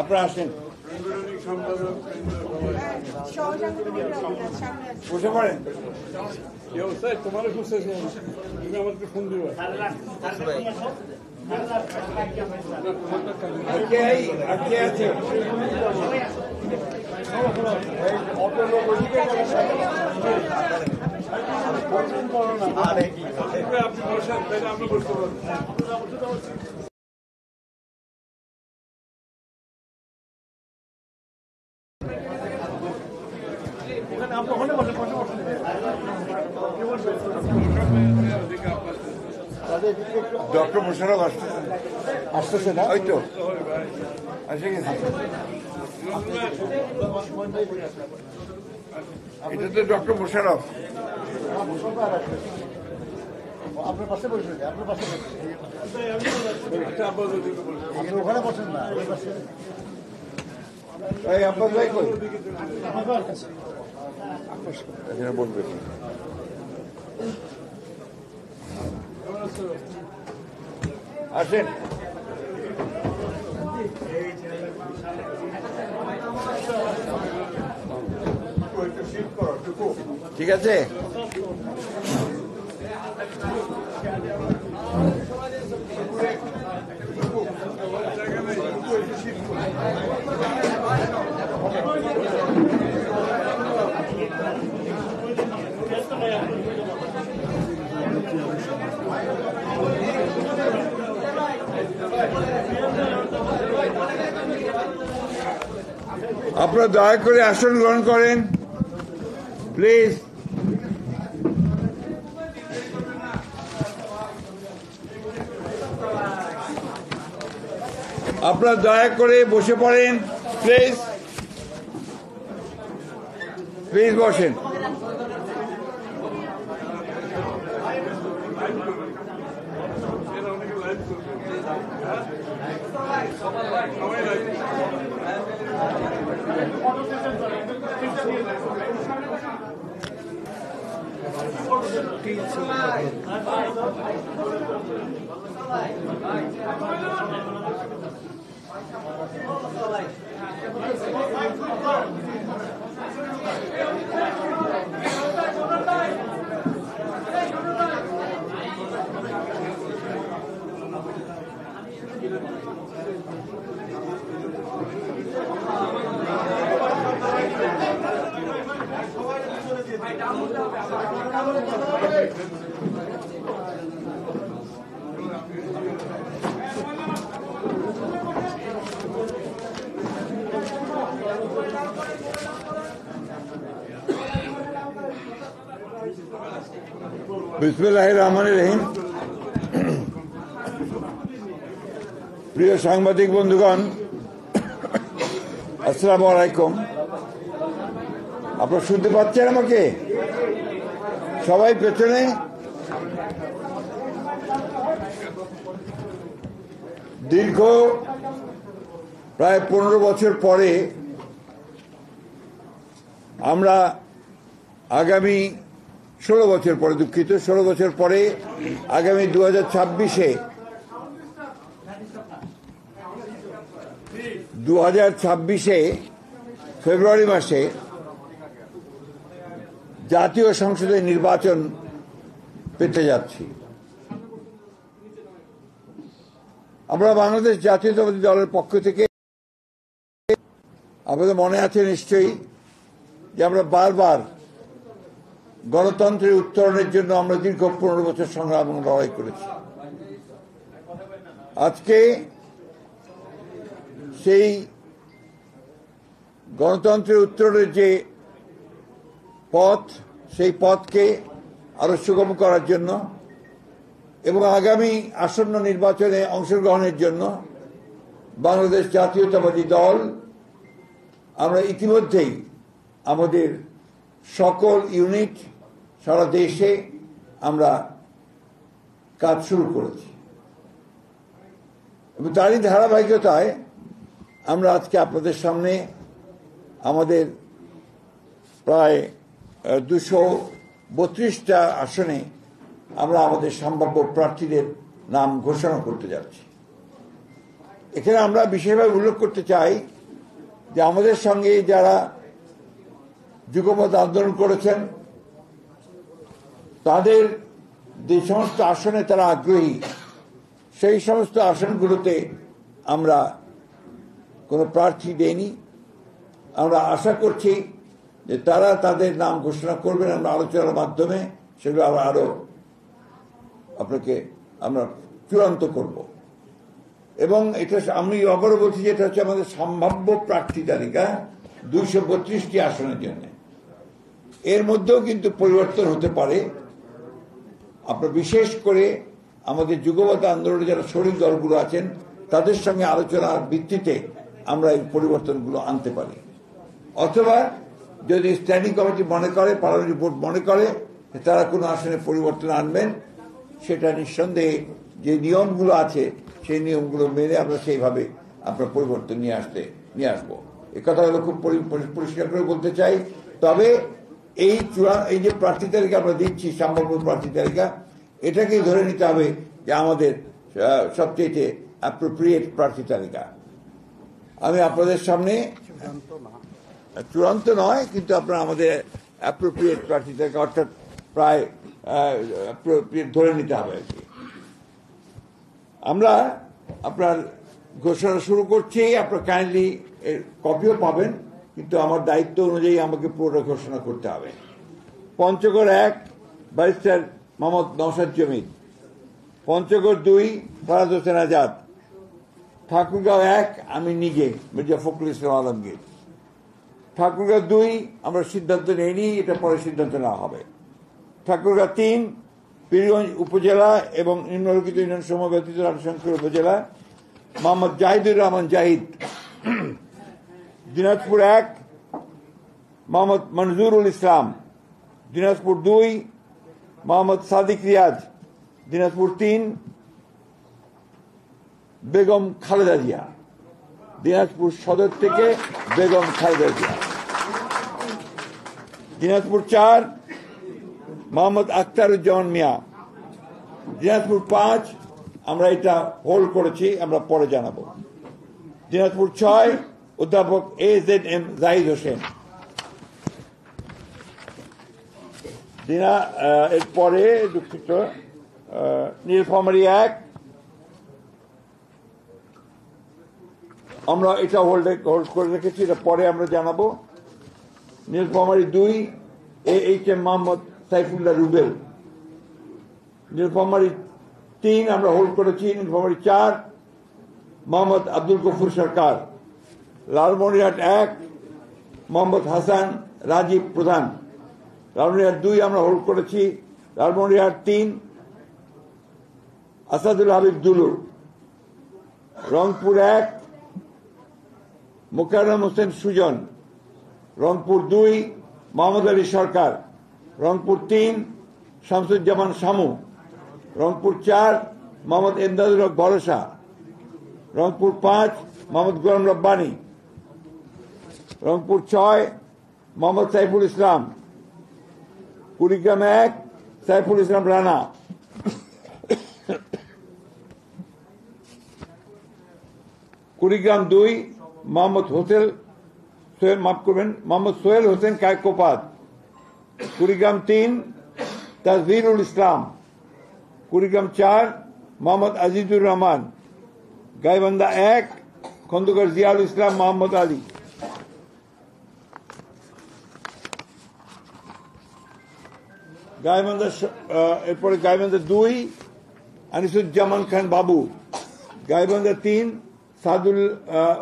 আপনারা আসেন, বসে পড়েন। তোমার খুঁজতেছি, তুমি আমাকে ফোন দিবে। আপনি বসেন, তাহলে আমরা বসতে পারবো। ডক্টর মোশাররফ আসতেছে না? ওই তো এসে গেছে। এটা তো ডক্টর মোশাররফ। আপনার পাশে বসে, আপনার পাশে ওখানে বসেন না। এই আব্বাস ভাই কই? এখানে বলবে। আসেন। ঠিক আছে, আপনারা দয়া করে আসন গ্রহণ করেন প্লিজ। আপনারা দয়া করে বসে পড়েন প্লিজ, প্লিজ বসেন। বিসমিল্লাহির রহমানির রহিম। প্রিয় সাংবাদিক বন্ধুগণ, আসসালামু আলাইকুম। আপনারা শুনতে পাচ্ছেন আমাকে? সবাই পেছনে? দীর্ঘ প্রায় 15 বছর পরে আমরা আগামী 16 বছর পরে, দুঃখিত, 16 বছর পরে আগামী 2026-এ ফেব্রুয়ারি মাসে জাতীয় সংসদের নির্বাচন পেতে যাচ্ছি। আমরা বাংলাদেশ জাতীয়তাবাদী দলের পক্ষ থেকে, আপনাদের মনে আছে নিশ্চয়ই, যে আমরা বারবার গণতন্ত্রের উত্তরণের জন্য আমরা দীর্ঘ 15 বছর সংগ্রাম এবং লড়াই করেছি। আজকে সেই গণতন্ত্রের উত্তরণের যে পথ, সেই পথকে আরো সুগম করার জন্য এবং আগামী আসন্ন নির্বাচনে অংশগ্রহণের জন্য বাংলাদেশ জাতীয়তাবাদী দল আমরা ইতিমধ্যেই আমাদের সকল ইউনিট সারা দেশে আমরা কাজ শুরু করেছি এবং তারই ধারাবাহিকতায় আমরা আজকে আপনাদের সামনে আমাদের প্রায় 232টা আসনে আমরা আমাদের সম্ভাব্য প্রার্থীদের নাম ঘোষণা করতে যাচ্ছি। এখানে আমরা বিশেষভাবে উল্লেখ করতে চাই যে আমাদের সঙ্গে যারা যুগপৎ আন্দোলন করেছেন তাদের যে সমস্ত আসনে তারা আগ্রহী, সেই সমস্ত আসনগুলোতে আমরা কোনো প্রার্থী দেইনি। আমরা আশা করছি যে তারা তাদের নাম ঘোষণা করবেন, আমরা আলোচনার মাধ্যমে সেগুলো আরো আপনাকে আমরা চূড়ান্ত করব। এবং এটা আমি আবারও বলছি যে এটা হচ্ছে আমাদের সম্ভাব্য প্রার্থী তালিকা 232টি আসনের জন্য। এর মধ্যেও কিন্তু পরিবর্তন হতে পারে। আপনার বিশেষ করে আমাদের যুগপৎ আন্দোলনে যারা শরিক দলগুলো আছেন তাদের সঙ্গে আলোচনার ভিত্তিতে আমরা এই পরিবর্তনগুলো আনতে পারি। অথবা যদি স্ট্যান্ডিং কমিটি মনে করে, পার্লামেন্টারি বোর্ড মনে করে তারা কোনো আসনে পরিবর্তন আনবেন, সেটা নিঃসন্দেহে যে নিয়মগুলো আছে সেই নিয়মগুলো মেনে আমরা সেইভাবে আমরা পরিবর্তন নিয়ে আসবো। এই কথাগুলো খুব পরিষ্কার করে বলতে চাই। তবে এই যে প্রার্থী তালিকা আমরা দিচ্ছি, সম্ভাব্য প্রার্থী তালিকা, এটাকেই ধরে নিতে হবে যে আমাদের সবচেয়ে অ্যাপ্রোপ্রিয়েট প্রার্থী তালিকা। আমি আপনাদের সামনে চূড়ান্ত নয়, কিন্তু আপনারা আমাদের অ্যাপ্রোপ্রিয়েট প্রার্থী তালিকা, অর্থাৎ প্রায় ধরে নিতে হবে আর কি। আমরা আপনার ঘোষণা শুরু করছি। আপনার কাইন্ডলি এর কপিও পাবেন, কিন্তু আমার দায়িত্ব অনুযায়ী আমাকে পুরোটা ঘোষণা করতে হবে। পঞ্চগড় 1 ব্যারিস্টার মোহাম্মদ নওশাদ জমির। পঞ্চগড় 2 ফরাদ হোসেন আজাদ। ঠাকুরগাঁও 1 আমি নিজে মির্জা ফখরুল ইসলাম আলমগীর। ঠাকুরগাঁও 2 আমরা সিদ্ধান্ত নেইনি, এটা পরে সিদ্ধান্ত নেওয়া হবে। ঠাকুরগাঁও 3 পীরগঞ্জ উপজেলা এবং নিম্নলিখিত ইউনিয়ন সমূহ ব্যতীত রামশঙ্কর উপজেলা মোহাম্মদ জাহিদুর রহমান জাহিদ। দিনাজপুর 1 মোহাম্মদ মনজুরুল ইসলাম। দিনাজপুর 2 মোহাম্মদ সাদিক রিয়াজ। দিনাজপুর 3 বেগম খালেদা জিয়া। দিনাজপুর সদর থেকে বেগম খালেদা জিয়া। দিনাজপুর 4 মোহাম্মদ আখতারুজ্জামান মিয়া। দিনাজপুর 5 আমরা এটা হোল্ড করেছি, আমরা পরে জানাবো। দিনাজপুর 6 অধ্যাপক AZM জাহিদ হোসেন। এরপরে দুঃখিত, নীলফামারী 1 আমরা এটা হোল্ড করে রেখেছি, এটা পরে আমরা জানাবো। নীলফামারী 2 AHM মোহাম্মদ সাইফুল্লাহ রুবেল। নীলফামারী 3 আমরা হোল্ড করেছি। নীলফামারী 4 মোহাম্মদ আব্দুল গফুর সরকার। লালমনিরহাট 1 মোহাম্মদ হাসান রাজীব প্রধান। লালমনিরহাট 2 আমরা হোল্ড করেছি। লালমনিরহাট 3 আসাদুল হাবিব দুলু। রংপুর 1 মোকাররম হোসেন সুজন। রংপুর 2 মোহাম্মদ আলী সরকার। রংপুর 3 শামসুজ্জামান শামু। রংপুর 4 মোহাম্মদ এমদাদুল হক ভরসা। রংপুর 5 মোহাম্মদ গোলাম রব্বানী। রংপুর 6 মোহাম্মদ সাইফুল ইসলাম। কুড়িগ্রাম 1 সাইফুল ইসলাম রানা। কুড়িগ্রাম 2 মোহাম্মদ মোহাম্মদ সোহেল হোসেন কায়কোপাত। কুড়িগ্রাম 3 তাজভিরুল ইসলাম। কুড়িগ্রাম 4 মোহাম্মদ আজিজুর রহমান। গাইবান্ধা 1 খন্দকার জিয়াউল ইসলাম মোহাম্মদ আলী। এরপরে গাইবান্ধা 2 আনিসুজ্জামান খান বাবু। গাইবান্ধা 3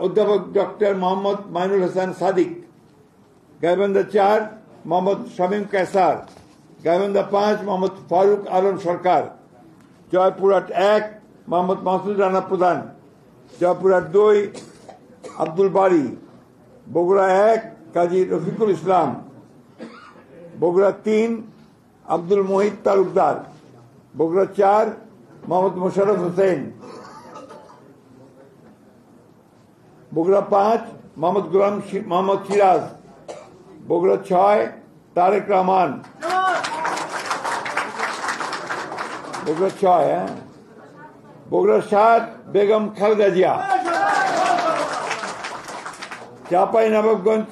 অধ্যাপক ডক্টর মোহাম্মদ মাইনুল হাসান সাদিক। গাইবান্ধা 4 মোহাম্মদ শামীম কায়সার। গাইবান্ধা 5 মোহাম্মদ ফারুক আলম সরকার। জয়পুরহাট 1 মোহাম্মদ মাসুদ রানা প্রধান। জয়পুরহাট 2 আব্দুল বারী। বগুড়া 1 কাজী রফিকুল ইসলাম। বগুড়া 3 আব্দুল মোহিত তালুকদার। বগুড়া 4 মোহাম্মদ মোশাররফ হোসেন। বগুড়া 5 মোহাম্মদ সিরাজ। বগুড়া 6 তারেক রহমান, বগুড়া 6, বগুড়া 7 বেগম খালেদা জিয়া, চাঁপাইনবাবগঞ্জ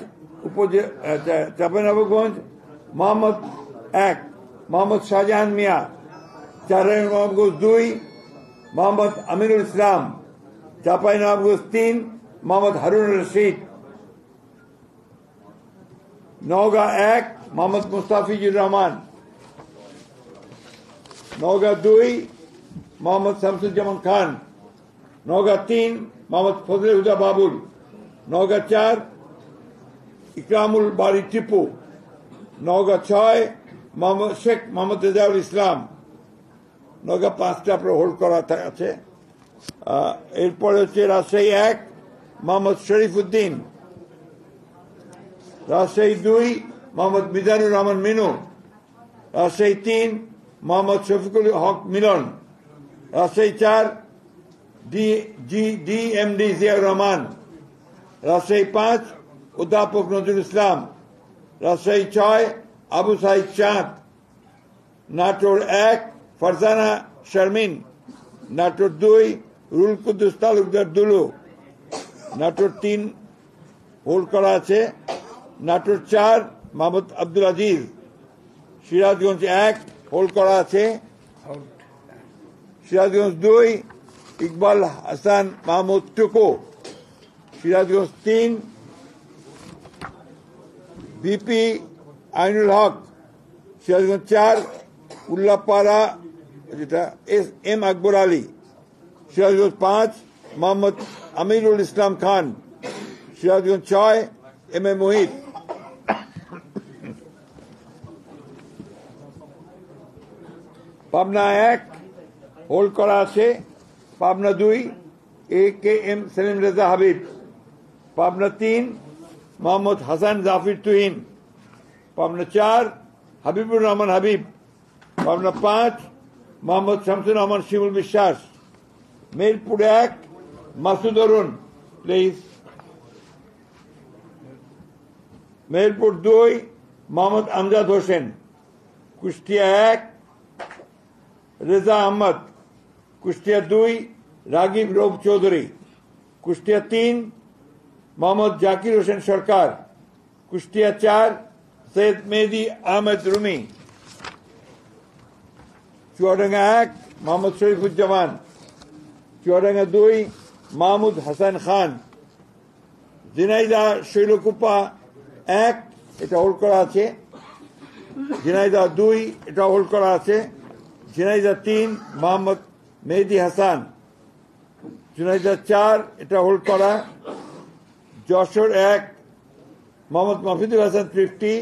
চাঁপাইনবাবগঞ্জ মোহাম্মদ 1 মোহাম্মদ শাহজাহান মিয়া, চাঁপাইনবাবগঞ্জ 2 মোহাম্মদ আমিনুল ইসলাম, চাঁপাইনবাবগঞ্জ 3 মোহাম্মদ হারুন রশিদ, নওগাঁ 1 মোহাম্মদ মুস্তাফিজুর রহমান, নওগাঁ 2 মোহাম্মদ শামসুজ্জামান খান, নওগাঁ 3 মোহাম্মদ ফজলে হুদা বাবুল, নওগাঁ 4 ইকরামুল বাড়ি টিপু, নওগাঁ 6 মোহাম্মদ শেখ মোহাম্মদ রেজাউল ইসলাম, নওগাঁ 5টা আপনার হোল্ড করা আছে। এরপরে হচ্ছে রাজশাহী 1 মোহাম্মদ শরীফ উদ্দিন, রাজশাহী 2 মোহাম্মদ মিজানুর রহমান মিনু, রাজশাহী 3 মোহাম্মদ শফিকুল হক মিলন, রাজশাহী 4 DMD জিয়াউর রহমান, রাজশাহী 5 অধ্যাপক নজরুল ইসলাম, রাজশাহী 6 আবু সাইদ চাঁদ, নাটোর 1 ফারজানা শারমিন, নাটোর 2 রুল কুদ্দুস তালুকদার দুলু, নাটোর 3 হোল্ড করা আছে, নাটোর 4 মোহাম্মদ আব্দুল আজিজ, সিরাজগঞ্জ 1 হোল্ড করা আছে, সিরাজগঞ্জ 2 ইকবাল হাসান মাহমুদ টুকু, সিরাজগঞ্জ 3 বিপি আইনুল হক, সিরাজগঞ্জ 4 উল্লাপাড়া যেটা M Akbar Ali, Sirajganj 5 Mohammad Amirul Islam Khan, Sirajganj 6 M A Mohit, Pabna 1 hold করা আছে, Pabna 2 AKM Selim Reza Habib, Pabna 3 Mohammad Hasan Zafir Tuhin, Pabna 4 Habibur Rahman Habib, Pabna 5 Mohammad Shamsur Rahman Shimul Biswas, Meherpur 1 Masud Arun please, Meherpur 2 Mohammad Amjad Hossain, Kushtia 1 Reza Ahmad, Kushtia 2 Ragib Rauf Chowdhury, Kushtia 3 Mohammad Zakir Hossain সরকার, কুষ্টিয়া 4 সৈয়দ মেহেদি আহমেদ রুমি, চুয়াডাঙ্গা 1 মোহাম্মদ শরীফুজ্জামান, চুয়াডাঙ্গা 2 মাহমুদ হাসান খান, ঝিনাইদহ শৈলকুপা 1 এটা হোল্ড করা আছে, ঝিনাইদহ 2 এটা হোল্ড করা আছে, ঝিনাইদহ 3 মোহাম্মদ মেহেদি হাসান, ঝিনাইদহ 4 এটা হোল্ড করা, যশোর 1 মোহাম্মদ মাহফুজুল হাসান তৃপ্তি,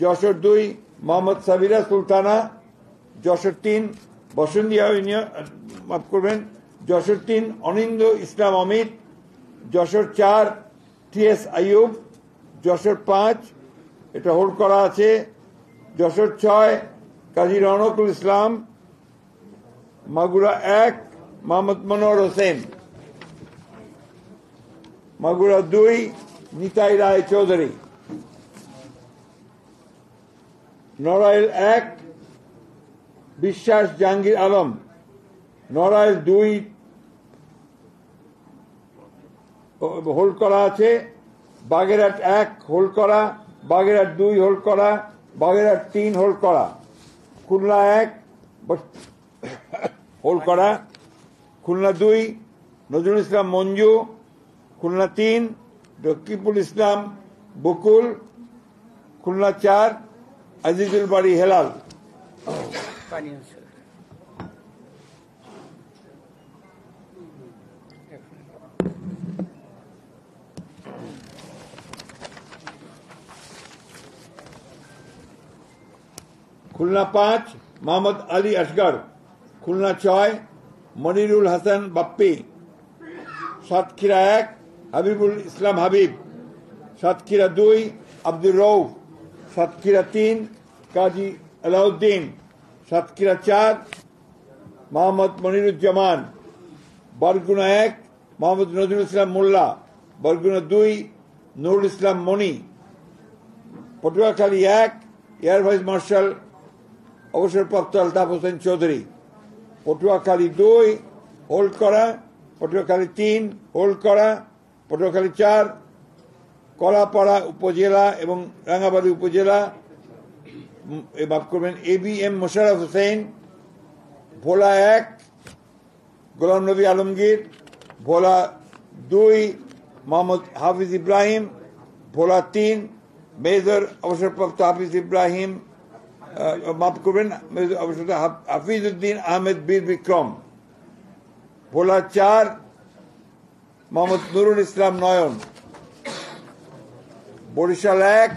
যশোর 2 মোহাম্মদ সাবিরা সুলতানা, যশোর 3 বসন্তিয়া মাফ করবেন, যশোর 3 অনিন্দ ইসলাম অমিত, যশোর 4 TS আইয়ুব, যশোর 5 এটা হোল্ড করা আছে, যশোর 6 কাজী রওনকুল ইসলাম, মাগুরা 1 মোহাম্মদ মনোহর হোসেন, মাগুরা 2 নিতাই রায় চৌধুরী, নড়াইল 1 বিশ্বাস জাহাঙ্গীর আলম, নড়াইল 2 হোল্ড করা আছে, বাগেরহাট 1 হোল্ড করা, বাগেরহাট 2 হোল্ড করা, বাগেরহাট 3 হোল্ড করা, খুলনা 1 হোল্ড করা, খুলনা 2 নজরুল ইসলাম মঞ্জু, খুলনা 3 রকিবুল ইসলাম বকুল, খুলনা 4 আজিজুল বাড়ি হেলাল, খুলনা 5 মোহাম্মদ আলী আসগর, খুলনা 6 মনিরুল হাসান বাপ্পি, সাতক্ষীরা 1 হাবিবুল ইসলাম হাবিব, সাতক্ষীরা 2 আব্দুর রৌফ, সাতক্ষীরা 3 কাজী আলাউদ্দিন, সাতক্ষীরা 4 মোহাম্মদ মনিরুজ্জামান, বরগুনা 1 মোহাম্মদ নজরুল ইসলাম মোল্লা, বরগুনা 2 নুরুল ইসলাম মনি, পটুয়াখালী 1 এয়ার ভাইস মার্শাল অবসরপ্রাপ্ত আলতাফ হোসেন চৌধুরী, পটুয়াখালী 2 হোল্ড করা, পটুয়াখালী 3 হোল্ড করা, পটুয়াখালী 4 কলাপাড়া উপজেলা এবং রাঙ্গাবাড়ী উপজেলা মাফ করবেন ABM মোশাররফ হোসেন, ভোলা 1 গোলাম নবী আলমগীর, ভোলা 2 মোহাম্মদ হাফিজ ইব্রাহিম, ভোলা 3 মেজর অবসরপ্রাপ্ত হাফিজ ইব্রাহিম মাফ করবেন মেজর অবসরপ্রাপ্ত হাফিজউদ্দিন আহমেদ বীর বিক্রম, ভোলা 4 মোহাম্মদ নুরুল ইসলাম নয়ন, বরিশাল 1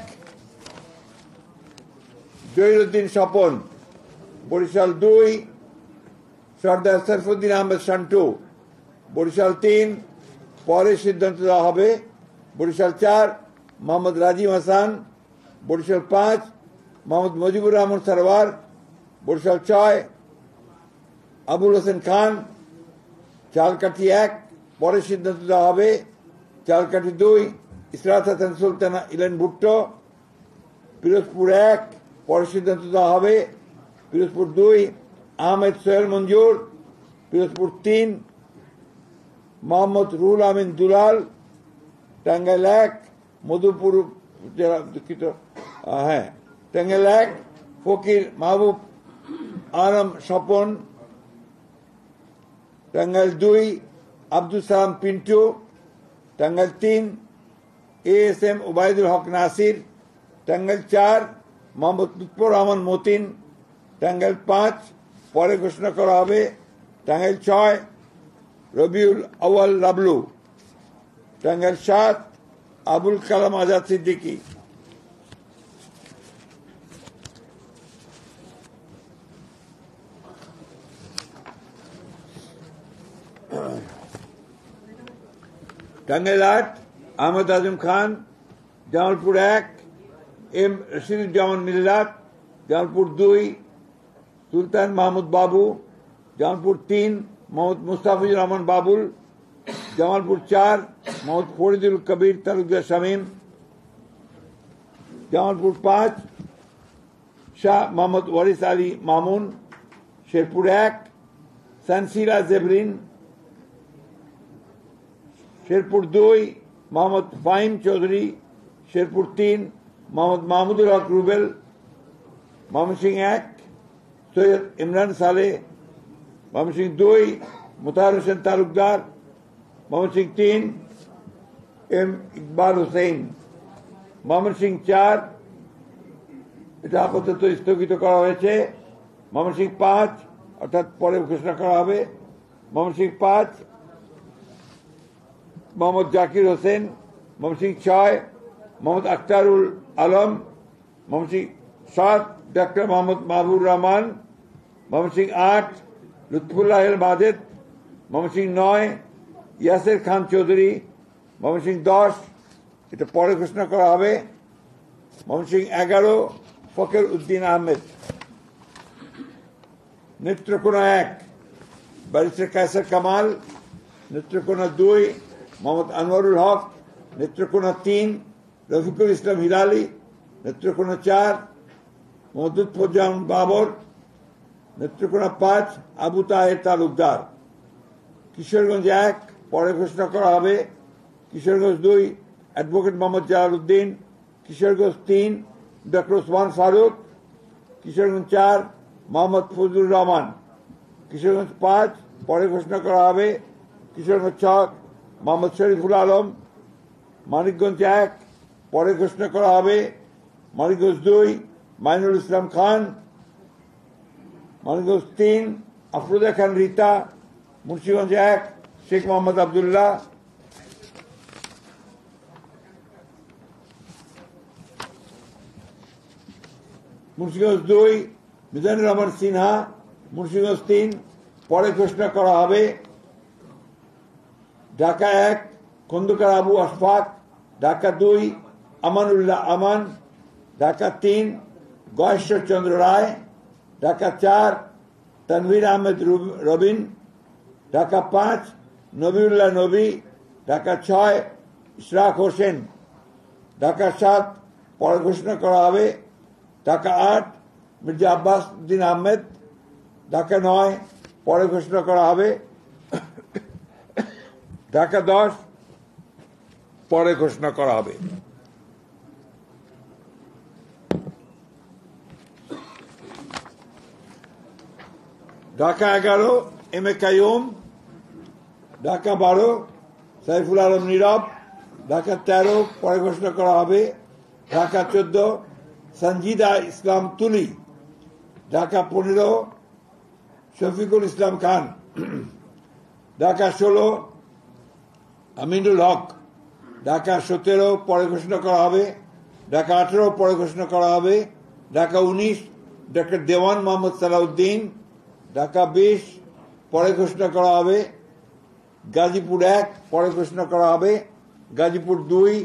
জহিরুদ্দিন স্বপন, বরিশাল 2 সর্দার সরফুদ্দিন আহমেদ শান্টু, বরিশাল 3 পরে সিদ্ধান্ত দেওয়া হবে, বরিশাল 4 মোহাম্মদ রাজিম হাসান, বরিশাল 5 মোহাম্মদ মুজিবুর রহমান সরওয়ার, বরিশাল 6 আবুল হোসেন খান, চালকাঠি 1 পরে সিদ্ধান্ত দেওয়া হবে, চালকাঠি 2 ইসরাত হাসান সুলতানা ইলেন ভুট্টো, পিরোজপুর 1 পরে সিদ্ধান্ত দেওয়া হবে, পিরোজপুর 2 আহমেদ সোহেল মঞ্জুর, পিরোজপুর 3 মোহাম্মদ রুহুল আমিন দুলাল, টাঙ্গাইল 1 মধুপুর জেলা দুঃখিত টাঙ্গাইল 1 ফকির মাহবুব আলম স্বপন, টাঙ্গাইল 2 আব্দুল সালাম পিন্টু, টাঙ্গাইল 3 ASM ওবায়দুল হক নাসির, টাঙ্গাইল 4 মোহাম্মদ লুৎফর রহমান মতিন, টাঙ্গাইল 5 পরে ঘোষণা করা হবে, টাঙ্গাইল 6 রবিউল আউয়াল লাবলু, টাঙ্গাইল 7 আবুল কালাম আজাদ সিদ্দিকী, টাঙ্গাইল 8 আহমদ আজম খান, জামালপুর 1 M রশিদুজ্জামান মিল্লাত, জামালপুর 2 সুলতান মাহমুদ বাবু, জামালপুর 3 মোহাম্মদ মুস্তাফিজুর রহমান বাবুল, জামালপুর 4 মোহাম্মদ ফরিদুল কবির তালুকদার শামীম, জামালপুর 5 শাহ মোহাম্মদ ওয়ারিস আলী মামুন, শেরপুর 1 সানসিরা জেবরিন, শেরপুর 2 মোহাম্মদ ফাহিম চৌধুরী, শেরপুর 3 মোহাম্মদ মাহমুদুল হক রুবেল, ময়মনসিংহ 1 সৈয়দ ইমরান সালেহ, ময়মনসিংহ 2 মোতাহার হোসেন তালুকদার, ময়মনসিংহ 3 M ইকবাল হোসেন, ময়মনসিংহ 4 এটা আপাতত স্থগিত করা হয়েছে, ময়মনসিংহ 5 অর্থাৎ পরে ঘোষণা করা হবে, ময়মনসিংহ 5 মোহাম্মদ জাকির হোসেন, ময়মনসিংহ 6 মোহাম্মদ আখতারুল আলম, ময়মনসিংহ 7 ডাক্তার মোহাম্মদ মাহবুর রহমান, ময়মনসিংহ 8 লুৎফুল্লাহ মাজেদ, ময়মনসিংহ 9 ইয়াসের খান চৌধুরী, ময়মনসিংহ 10 এটা পরে ঘোষণা করা হবে, ময়মনসিংহ 11 ফকির উদ্দিন আহমেদ, নেত্রকোনা 1 ব্যারিস্টার কায়সার কামাল, নেত্রকোনা 2 মোহাম্মদ আনোয়ারুল হক, নেত্রকোনা 3 রফিকুল ইসলাম হিলালি, নেত্রকোনা 4 মোহাম্মদ লুৎফুজ্জামান বাবর, নেত্রকোনা 5 আবু তাহের তালুকদার, কিশোরগঞ্জ 1 পরে ঘোষণা করা হবে, কিশোরগঞ্জ 2 অ্যাডভোকেট মোহাম্মদ জালালউদ্দিন, কিশোরগঞ্জ 3 ডক্টর ওসমান ফারুক, কিশোরগঞ্জ 4 মোহাম্মদ ফজলুর রহমান, কিশোরগঞ্জ 5 পরে ঘোষণা করা হবে, কিশোরগঞ্জ 6 মোহাম্মদ শরীফুল আলম, মানিকগঞ্জ 1 পরে ঘোষণা করা হবে, মানিকগঞ্জ 2 মাইনুল ইসলাম খান, মানিকগঞ্জ 3 আফরোজা খান রীতা, মুন্সিগঞ্জ 1 শেখ মোহাম্মদ আবদুল্লাহ, মুন্সিগঞ্জ 2 মিজানুর রহমান সিনহা, মুন্সিগঞ্জ 3 পরে ঘোষণা করা হবে, ঢাকা 1 খন্দকার আবু আশফাক, ঢাকা 2 আমানুল্লাহ আমান, ঢাকা 3 গয়েশ্বর চন্দ্র রায়, ঢাকা 4 তানভীর আহমেদ রবিন, ঢাকা 5 নবিউল্লাহ নবী, ঢাকা 6 ইশরাক হোসেন, ঢাকা 7 পরে ঘোষণা করা হবে। ঢাকা 8 মির্জা আব্বাস উদ্দিন আহমেদ। ঢাকা 9 পরে ঘোষণা করা হবে। ঢাকা 10 পরে ঘোষণা করা হবে। Dhaka 11 M A Qayyum. ঢাকা 12 সাইফুল আলম নীরব। ঢাকা 13 পরে ঘোষণা করা হবে। ঢাকা 14 সঞ্জিদা ইসলাম তুলি। ঢাকা 15 শফিকুল ইসলাম খান। ঢাকা 16 আমিনুল হক। ঢাকা 17 পরে ঘোষণা করা হবে। ঢাকা 18 পরে ঘোষণা করা হবে। ঢাকা 19 ডক্টর দেওয়ান মোহাম্মদ সালাউদ্দিন। ঢাকা 20 পরে ঘোষণা করা হবে। গাজীপুর 1 পরে ঘোষণা করা হবে। গাজীপুর 2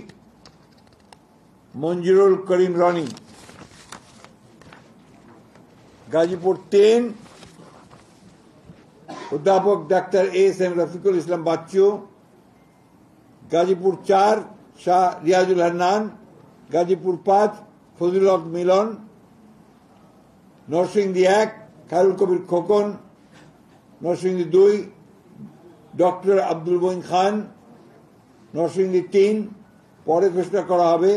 মঞ্জুরুল করিম রনি। গাজীপুর 3 অধ্যাপক doctor S M Rafiqul Islam Bachchu. Gazipur 4 Shah Riazul Hannan. Gazipur 5 Fazlul হক মিলন। নরসিংদী 1 খায়রুল কবির খোকন। নরসিংদী 2 ডক্টর আব্দুল মঈন খান। নরসিংদী 3 পরে ঘোষণা করা হবে।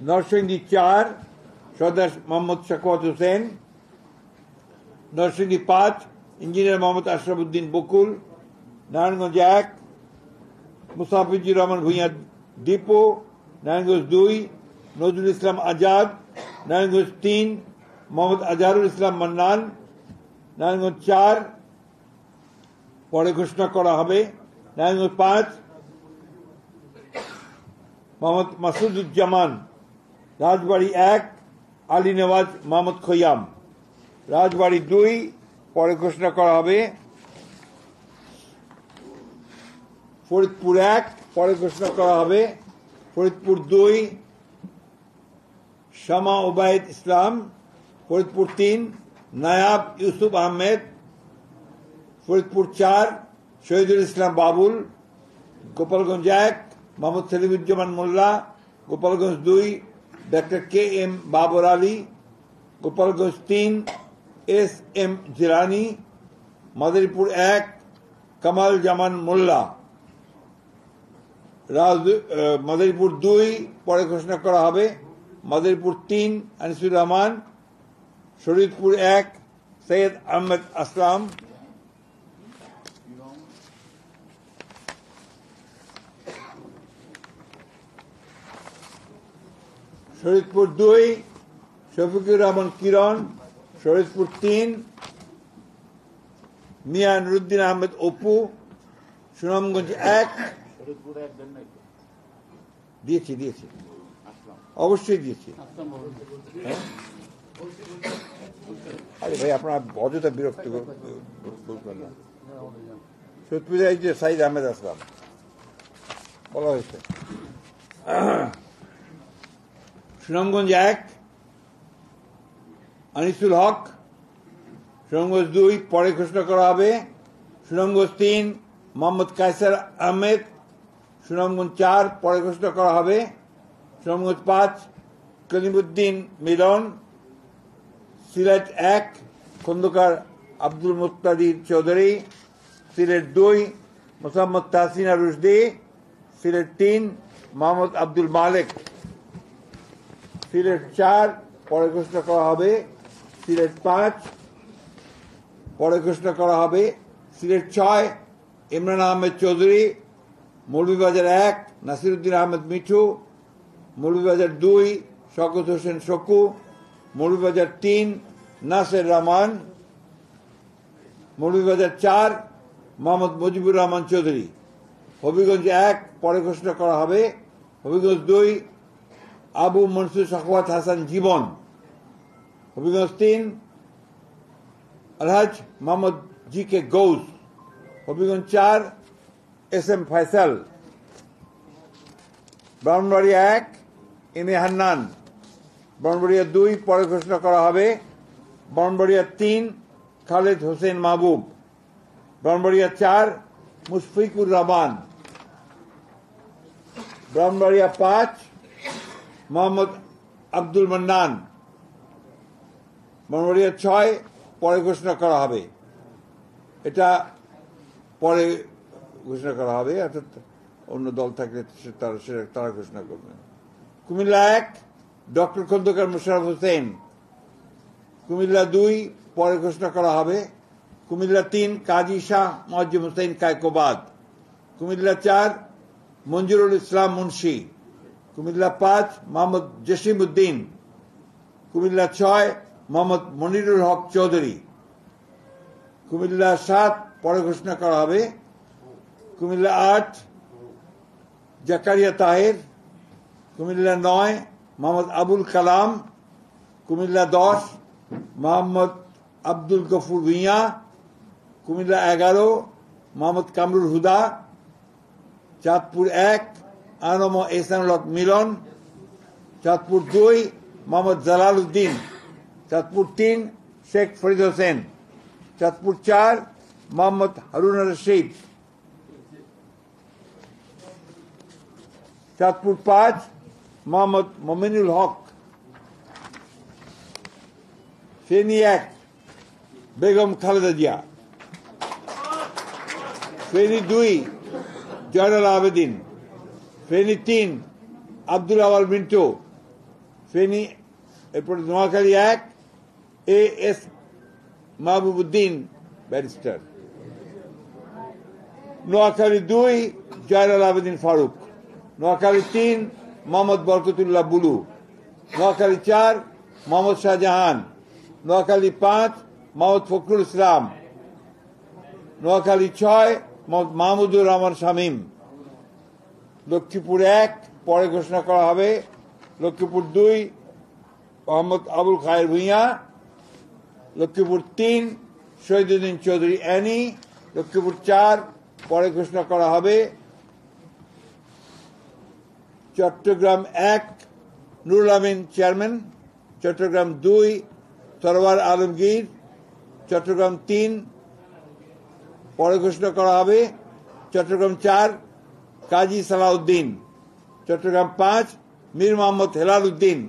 নরসিংদী 4 সর্দার মোহাম্মদ শাকওয়াত হোসেন। নরসিংদী 5 ইঞ্জিনিয়ার মোহাম্মদ আশরাফ উদ্দিন বকুল। নারায়ণগঞ্জ 1 মুসাফিজুর রহমান ভূঁইয়া দীপু। নারায়ণগঞ্জ 2 নজরুল ইসলাম আজাদ। নারায়ণগঞ্জ 3 মোহাম্মদ আজহারুল ইসলাম মান্নান। নারায়ণগঞ্জ 4 পরে ঘোষণা করা হবে। নারায়ণগঞ্জ 5 মোহাম্মদ মাসুদুজ্জামান। রাজবাড়ী 1 আলী নেওয়াজ মোহাম্মদ খৈয়াম। রাজবাড়ী 2 পরে ঘোষণা করা হবে। ফরিদপুর 1 পরে ঘোষণা করা হবে। Faridpur 2 Shama Obaid Islam. Faridpur 3 Nayab Yusuf Ahmed. Faridpur 4 Shahidul Islam Babul. Gopalganj 1 Mohammad Selimuzzaman Molla. Gopalganj 2 doctor K M Babar Ali. Gopalganj 3 S M Jilani. Madaripur 1 Kamal Zaman Molla. Madaripur 2 পরে ঘোষণা করা হবে। মাদারীপুর 3 আনিসুর রহমান। শরীয়তপুর 1 সৈয়দ আহমেদ আসলাম। শরীয়তপুর 2 শফিকুর রহমান কিরণ। শরীয়তপুর 3 মিয়া নুরুদ্দিন আহমেদ অপু। সুনামগঞ্জ 1 দিয়েছি অবশ্যই দিয়েছি। আরে ভাই আপনার অযথা বিরক্ত বলবেন না। সত্যি যে সাইদ আহমেদ আসলাম বলা হয়েছে। সুনামগঞ্জ 1 আনিসুল হক। সুনামগঞ্জ 2 পরে ঘোষণা করা হবে। সুনামগঞ্জ 3 মোহাম্মদ কায়সার আহমেদ। সুনামগঞ্জ 4 পরে ঘোষণা করা হবে। সুনামগঞ্জ 5 কলিমুদ্দিন মিলন। সিলেট 1 খন্দকার আব্দুল মুক্তাদির চৌধুরী। সিলেট 2 মোসাম্মদ তাহসিনা রুশদি। সিলেট 3 মোহাম্মদ আব্দুল মালেক। সিলেট 4 পরে ঘোষণা করা হবে। সিলেট 5 পরে ঘোষণা করা হবে। সিলেট 6 ইমরান আহমেদ চৌধুরী। মৌলভীবাজার 1 নাসিরুদ্দিন আহমেদ মিঠু। মৌলভীবাজার 2 শওকত হোসেন শকু। মৌলভীবাজার 3 নাসের রহমান। মৌলভীবাজার 4 মোহাম্মদ মুজিবুর রহমান চৌধুরী। হবিগঞ্জ 1 পরে ঘোষণা করা হবে। Habiganj 2 Abu Mansur Sakhawat Hasan Jibon. Habiganj 3 Alhaj Mohammad G K Gaus. Habiganj 4 S M Faisal. Brahmanbaria 1 M A Hannan. Brahmanbaria 2 পরে ঘোষণা করা হবে। ব্রাহ্মণবাড়িয়া 3 খালেদ হোসেন মাহবুব। ব্রাহ্মণবাড়িয়া 4 মুশফিকুর রহমান। ব্রাহ্মণবাড়িয়া 5 মোহাম্মদ আব্দুল মান্নান। ব্রাহ্মণবাড়িয়া 6 পরে ঘোষণা করা হবে, এটা পরে ঘোষণা করা হবে, অর্থাৎ অন্য দল থাকলে তারা ঘোষণা করবেন। কুমিল্লা 1 ডক্টর খন্দকার মোশাররফ হোসেন। কুমিল্লা 2 পরে ঘোষণা করা হবে। কুমিল্লা 3 কাজী শাহ মুয়াজ্জম হোসেন কায়কোবাদ। কুমিল্লা 4 মঞ্জুরুল ইসলাম মুন্সি। কুমিল্লা 5 মোহাম্মদ জসিম উদ্দিন। কুমিল্লা 6 মোহাম্মদ মনিরুল হক চৌধুরী। কুমিল্লা 7 পরে ঘোষণা করা হবে। কুমিল্লা 8 জাকারিয়া তাহের। কুমিল্লা 9 মোহাম্মদ আবুল কালাম। কুমিল্লা 10 মোহাম্মদ আব্দুল গফুর ভুঁইয়া। কুমিল্লা 11 মোহাম্মদ কামরুল হুদা। চাঁদপুর 1 আনম এহসানুল হক মিলন। চাঁদপুর 2 মোহাম্মদ জালাল উদ্দিন। চাঁদপুর 3 শেখ ফরিদ হোসেন। চাঁদপুর 4 মোহাম্মদ হারুন রশিদ। চাঁদপুর 5 মোহাম্মদ মমিনুল হক। ফেনী 1 বেগম খালেদা জিয়া। ফেনী 2 জয়নাল আবেদিন। ফেনী 3 আব্দুল আওয়াল মিন্টু। ফেনী এরপরে নোয়াখালী 1 এস মাহবুবউদ্দিন ব্যারিস্টার। নোয়াখালী 2 জয়নাল আবেদিন ফারুক। নোয়াখালী 3 মোহাম্মদ বরকতুল্লাহ বুলু। নোয়াখালী 4 মোহাম্মদ শাহজাহান। নোয়াখালী 5 মোহাম্মদ ফখরুল ইসলাম। নোয়াখালী 6 মোহাম্মদ মাহমুদুর রহমান শামীম। লক্ষ্মীপুর 1 পরে ঘোষণা করা হবে। লক্ষ্মীপুর 2 মোহাম্মদ আবুল খায়ের ভুঁইয়া। লক্ষ্মীপুর 3 শহীদুদ্দিন চৌধুরী অ্যানি। লক্ষ্মীপুর 4 পরে ঘোষণা করা হবে। চট্টগ্রাম 1 নুরুল আমিন চেয়ারম্যান। চট্টগ্রাম 2 সরওয়ার আলমগীর। চট্টগ্রাম 3 পরে ঘোষণা করা হবে। চট্টগ্রাম 4 কাজী সালাউদ্দিন। চট্টগ্রাম 5 মীর মোহাম্মদ হেলাল উদ্দিন।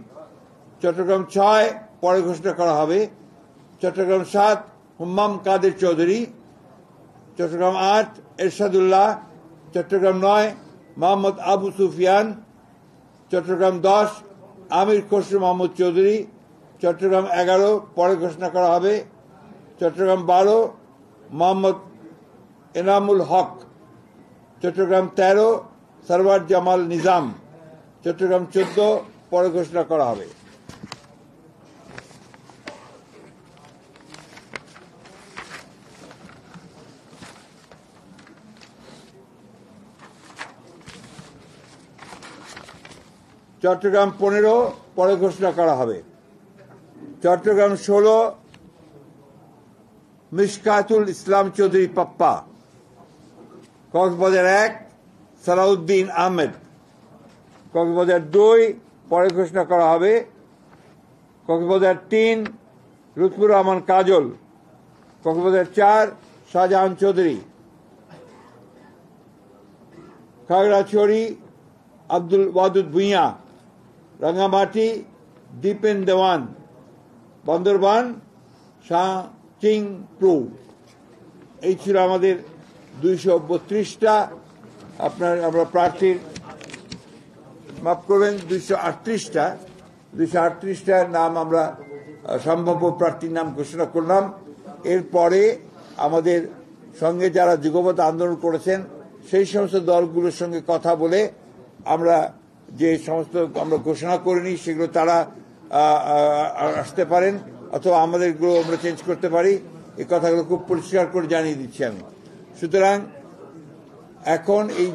চট্টগ্রাম 6 পরে ঘোষণা করা হবে। চট্টগ্রাম 7 হুম্মাম কাদের চৌধুরী। চট্টগ্রাম 8 এরশাদুল্লাহ। চট্টগ্রাম 9 মোহাম্মদ আবু সুফিয়ান। চট্টগ্রাম 10 আমির খসরু মাহমুদ চৌধুরী। চট্টগ্রাম 11 পরে ঘোষণা করা হবে। চট্টগ্রাম 12 মোহাম্মদ এনামুল হক। চট্টগ্রাম 13 সরওয়ার জামাল নিজাম। চট্টগ্রাম 14 পরে ঘোষণা করা হবে। চট্টগ্রাম 15 পরে ঘোষণা করা হবে। চট্টগ্রাম 16 মিশকাতুল ইসলাম চৌধুরী পাপ্পা। কক্সবাজার 1 সালাউদ্দিন আহমেদ। কক্সবাজার 2 পরে ঘোষণা করা হবে। কক্সবাজার 3 লুৎফুর রহমান কাজল। কক্সবাজার 4 শাহজাহান চৌধুরী। খাগড়াছড়ি আব্দুল ওয়াদুদ ভুঁইয়া। রাঙ্গামাটি দীপেন দেওয়ান। বান্দরবান শাহ চিং প্রু। এই ছিল আমাদের 232টা আমরা প্রার্থীর, মাফ করবেন 238টার নাম আমরা সম্ভাব্য প্রার্থীর নাম ঘোষণা করলাম। এরপরে আমাদের সঙ্গে যারা যুগপৎ আন্দোলন করেছেন সেই সমস্ত দলগুলোর সঙ্গে কথা বলে আমরা যে সমস্ত আমরা ঘোষণা করিনি সেগুলো তারা আসতে পারেন, অথবা আমাদেরগুলো আমরা চেঞ্জ করতে পারি। এই কথাগুলো খুব পরিষ্কার করে জানিয়ে দিচ্ছি আমি। সুতরাং এখন এই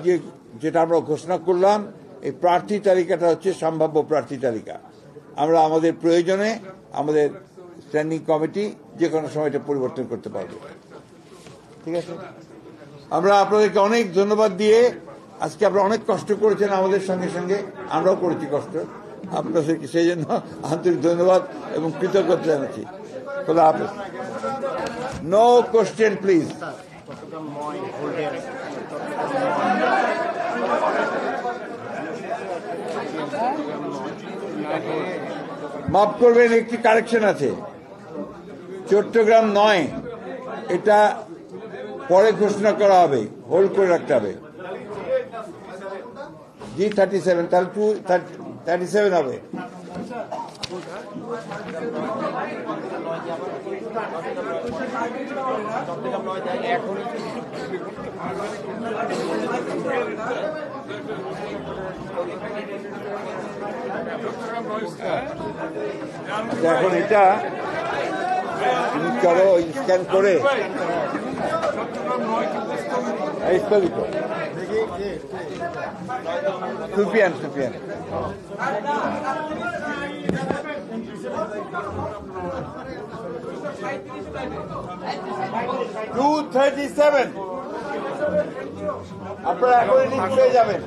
যেটা আমরা ঘোষণা করলাম, এই প্রার্থী তালিকাটা হচ্ছে সম্ভাব্য প্রার্থী তালিকা। আমরা আমাদের প্রয়োজনে আমাদের স্ট্যান্ডিং কমিটি যে কোনো সময় এটা পরিবর্তন করতে পারবে। ঠিক আছে, আমরা আপনাদেরকে অনেক ধন্যবাদ দিয়ে, আজকে আপনারা অনেক কষ্ট করেছেন আমাদের সঙ্গে সঙ্গে, আমরাও করেছি কষ্ট, আপনাদেরকে সেই জন্য আন্তরিক ধন্যবাদ এবং কৃতজ্ঞতা জানাচ্ছি। খোদা হাফেজ। No question please. মাফ করবেন, একটি কারেকশন আছে। চট্টগ্রাম 9 এটা পরে ঘোষণা করা হবে, হোল্ড করে রাখতে হবে। G37 তাহলে 237 হবে। এখন এটা করো, স্ক্যান করে সুফিয়ান 237 আপনারা এখন লিখে যাবেন।